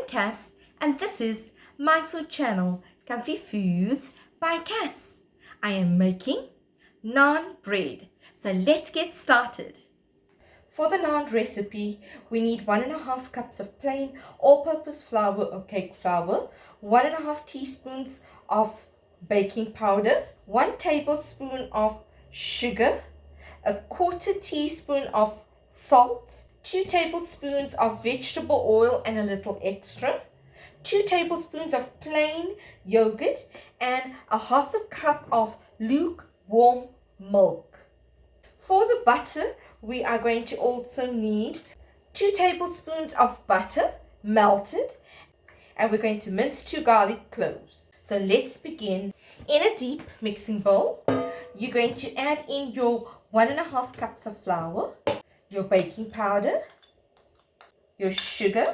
I'm Cass, and this is my food channel, Comfy Foods by Cass. I am making naan bread, so let's get started. For the naan recipe, we need 1.5 cups of plain all-purpose flour or cake flour, 1.5 teaspoons of baking powder, 1 tablespoon of sugar, 1/4 teaspoon of salt, 2 tablespoons of vegetable oil and a little extra, 2 tablespoons of plain yogurt, and 1/2 cup of lukewarm milk. For the butter, we are going to also need 2 tablespoons of butter melted, and we're going to mince 2 garlic cloves. So let's begin. In a deep mixing bowl, you're going to add in your 1.5 cups of flour, your baking powder, your sugar,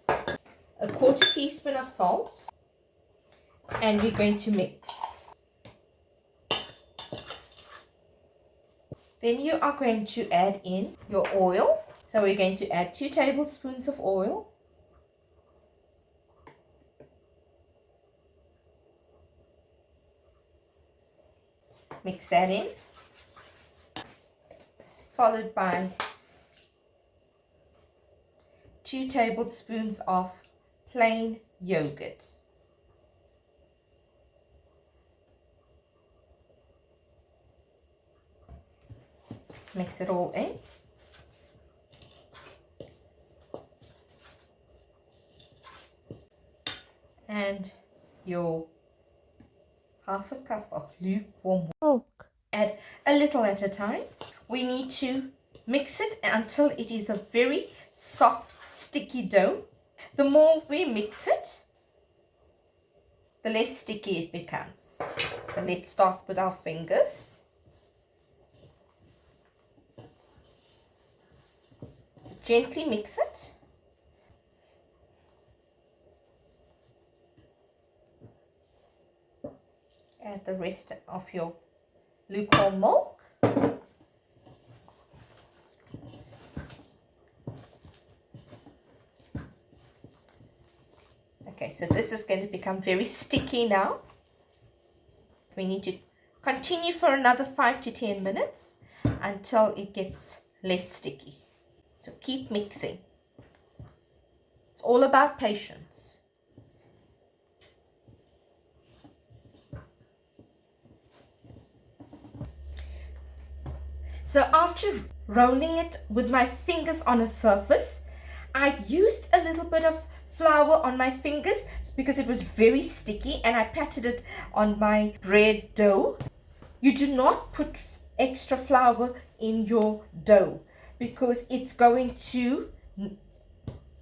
a 1/4 teaspoon of salt, and we're going to mix. Then you are going to add in your oil. So we're going to add 2 tablespoons of oil. Mix that in. Followed by 2 tablespoons of plain yogurt. Mix it all in. And your 1/2 cup of lukewarm milk. Add a little at a time. We need to mix it until it is a very soft, sticky dough. The more we mix it, the less sticky it becomes. So let's start with our fingers. Gently mix it. Add the rest of your lukewarm milk. Okay, so this is going to become very sticky now. We need to continue for another 5 to 10 minutes until it gets less sticky. So keep mixing. It's all about patience. So after rolling it with my fingers on a surface, I used a little bit of flour on my fingers because it was very sticky, and I patted it on my bread dough. You do not put extra flour in your dough because it's going to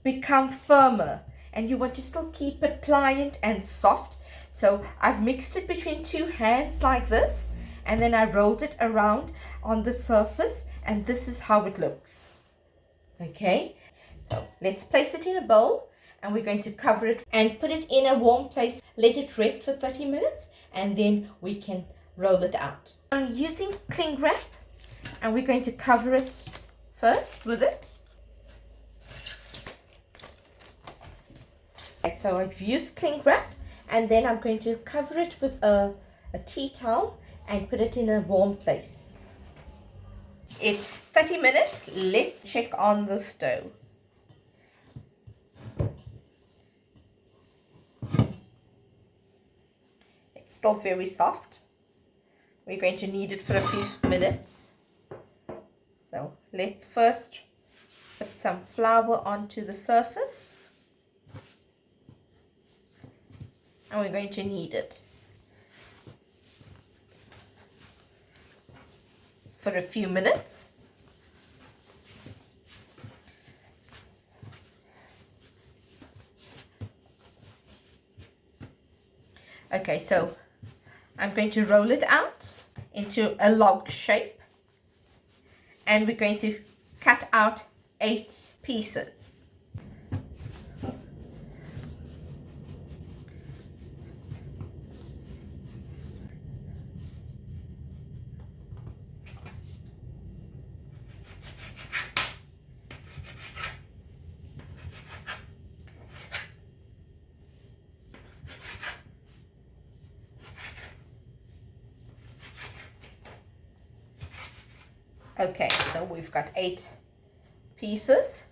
become firmer, and you want to still keep it pliant and soft. So I've mixed it between 2 hands like this, and then I rolled it around on the surface, and this is how it looks. Okay, so let's place it in a bowl, and we're going to cover it and put it in a warm place. Let it rest for 30 minutes, and then we can roll it out. I'm using cling wrap, and we're going to cover it first with it. Okay, so I've used cling wrap, and then I'm going to cover it with a tea towel and put it in a warm place. It's 30 minutes. Let's check on the stove. It's still very soft. We're going to knead it for a few minutes. So let's first put some flour onto the surface, and we're going to knead it for a few minutes. Okay, so I'm going to roll it out into a log shape, and we're going to cut out 8 pieces. Okay, so we've got 8 pieces.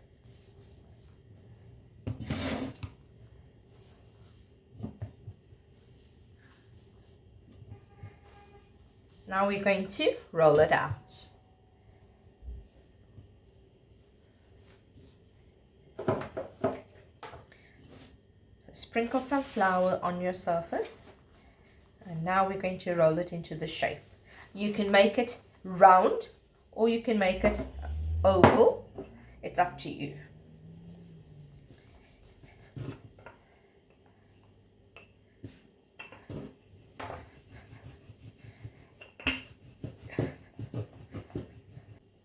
Now we're going to roll it out. Sprinkle some flour on your surface, and now we're going to roll it into the shape. You can make it round or you can make it oval. It's up to you.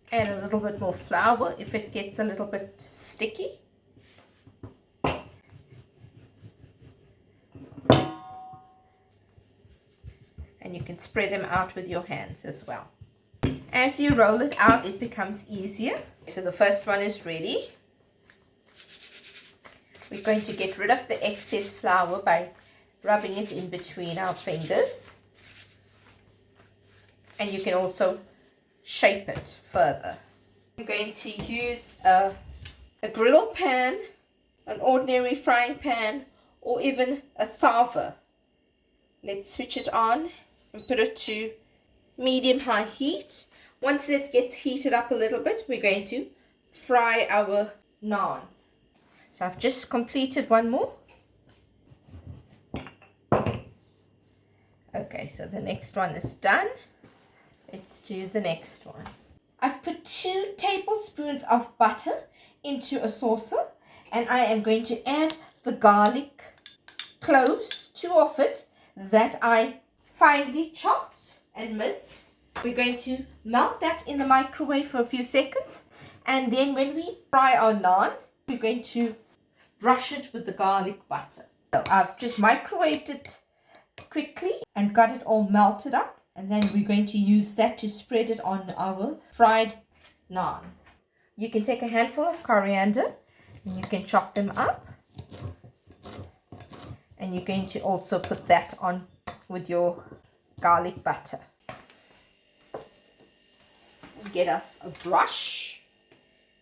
Add a little bit more flour if it gets a little bit sticky. And you can spread them out with your hands as well. As you roll it out, it becomes easier. So the first one is ready. We're going to get rid of the excess flour by rubbing it in between our fingers. And you can also shape it further. I'm going to use a griddle pan, an ordinary frying pan, or even a savoury. Let's switch it on and put it to medium-high heat. Once it gets heated up a little bit, we're going to fry our naan. So I've just completed one more. Okay, so the next one is done. Let's do the next one. I've put 2 tablespoons of butter into a saucer, and I am going to add the garlic cloves, 2 of it, that I finely chopped and minced. We're going to melt that in the microwave for a few seconds, and then when we fry our naan, we're going to brush it with the garlic butter. So I've just microwaved it quickly and got it all melted up, and then we're going to use that to spread it on our fried naan. You can take a handful of coriander and you can chop them up, and you're going to also put that on with your garlic butter. Get us a brush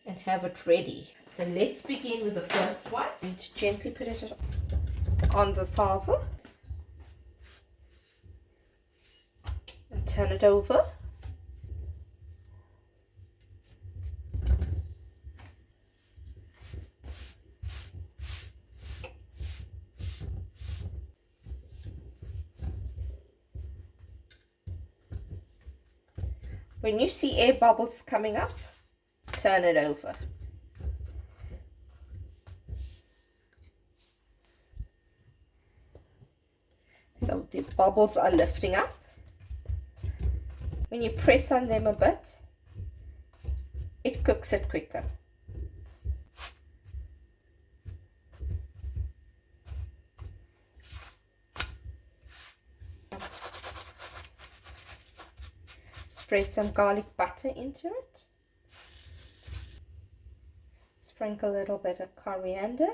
and have it ready. So let's begin with the first one. And gently put it on the savoury and turn it over. When you see air bubbles coming up, turn it over. So the bubbles are lifting up. When you press on them a bit, it cooks it quicker. Spread some garlic butter into it. Sprinkle a little bit of coriander.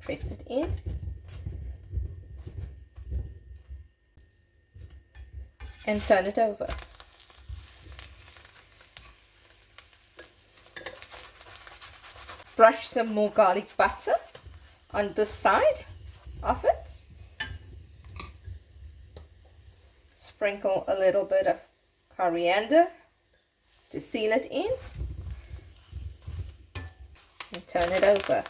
Press it in. And turn it over. Brush some more garlic butter on this side of it. Sprinkle a little bit of coriander to seal it in, and turn it over.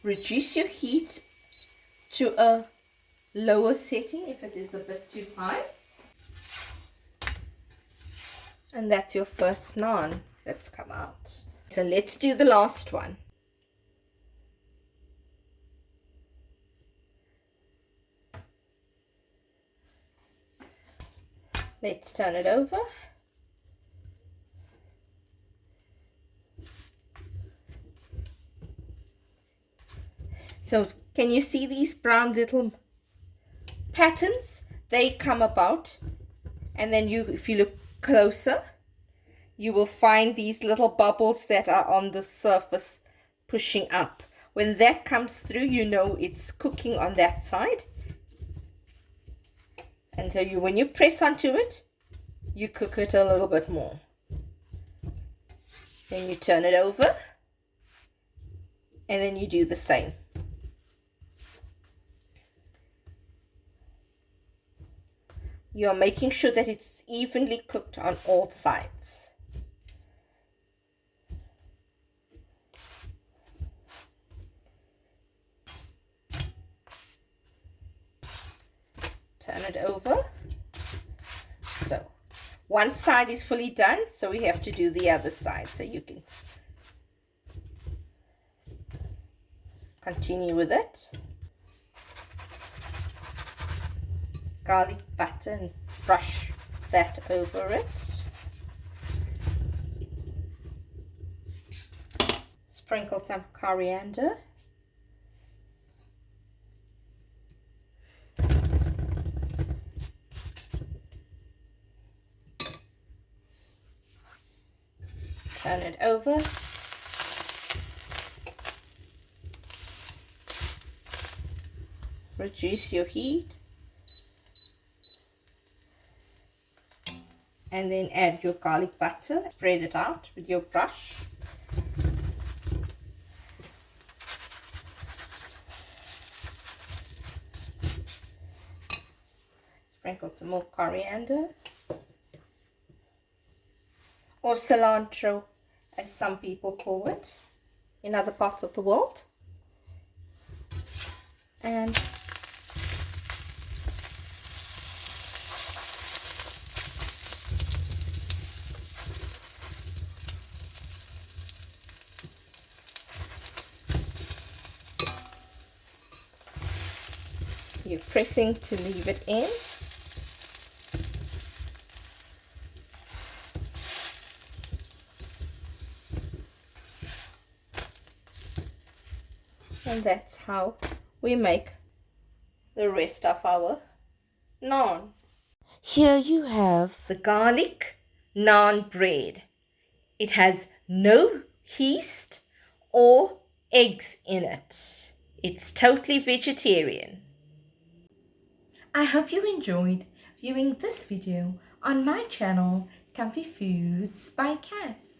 Reduce your heat to a lower setting if it is a bit too high. And that's your first naan that's come out. So let's do the last one. Let's turn it over. So can you see these brown little patterns? They come about, and then if you look closer, you will find these little bubbles that are on the surface pushing up. When that comes through, you know it's cooking on that side. And so when you press onto it, you cook it a little bit more. Then you turn it over, and then you do the same. You are making sure that it's evenly cooked on all sides. Turn it over. So one side is fully done, so we have to do the other side. So you can continue with it. Garlic butter and brush that over it. Sprinkle some coriander. Turn it over. Reduce your heat. And then add your garlic butter. Spread it out with your brush. Sprinkle some more coriander. Or cilantro, as some people call it in other parts of the world. And you're pressing to leave it in. And that's how we make the rest of our naan. Here you have the garlic naan bread. It has no yeast or eggs in it. It's totally vegetarian. I hope you enjoyed viewing this video on my channel, Comfy Foods by Cass.